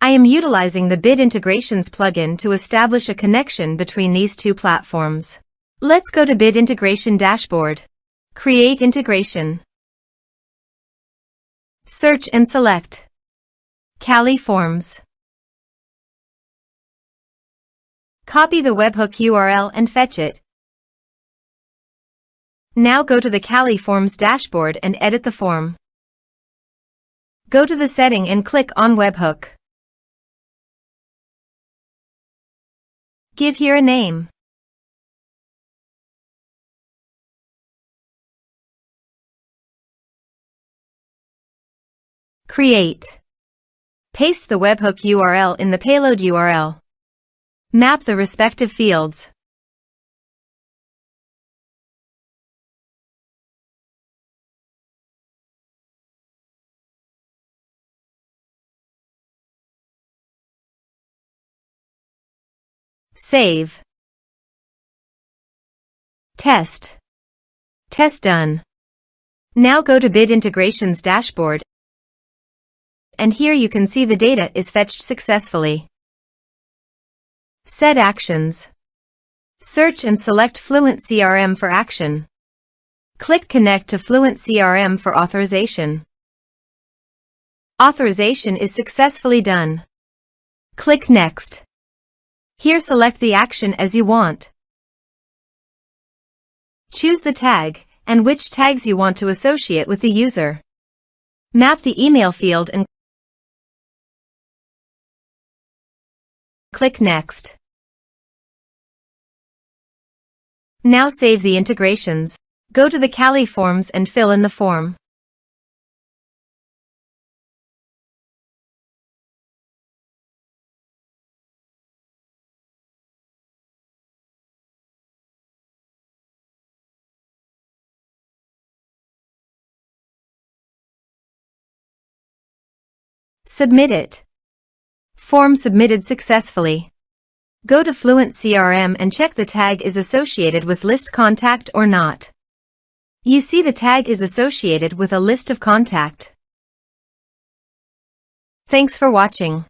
I am utilizing the Bid Integrations plugin to establish a connection between these two platforms. Let's go to Bid Integration Dashboard. Create integration. Search and select Cali Forms. Copy the webhook URL and fetch it. Now go to the Cali Forms dashboard and edit the form. Go to the setting and click on Webhook. Give here a name. Create. Paste the webhook URL in the payload URL. Map the respective fields. Save. Test. Test done. Now go to Bid Integrations dashboard, and here you can see the data is fetched successfully. Set actions. Search and select FluentCRM for action. Click Connect to FluentCRM for authorization. Authorization is successfully done. Click Next. Here select the action as you want. Choose the tag and which tags you want to associate with the user. Map the email field and click Next. Now save the integrations. Go to the Cali Forms and fill in the form. Submit it. Form submitted successfully. Go to FluentCRM and check the tag is associated with list contact or not. You see the tag is associated with a list of contact. Thanks for watching.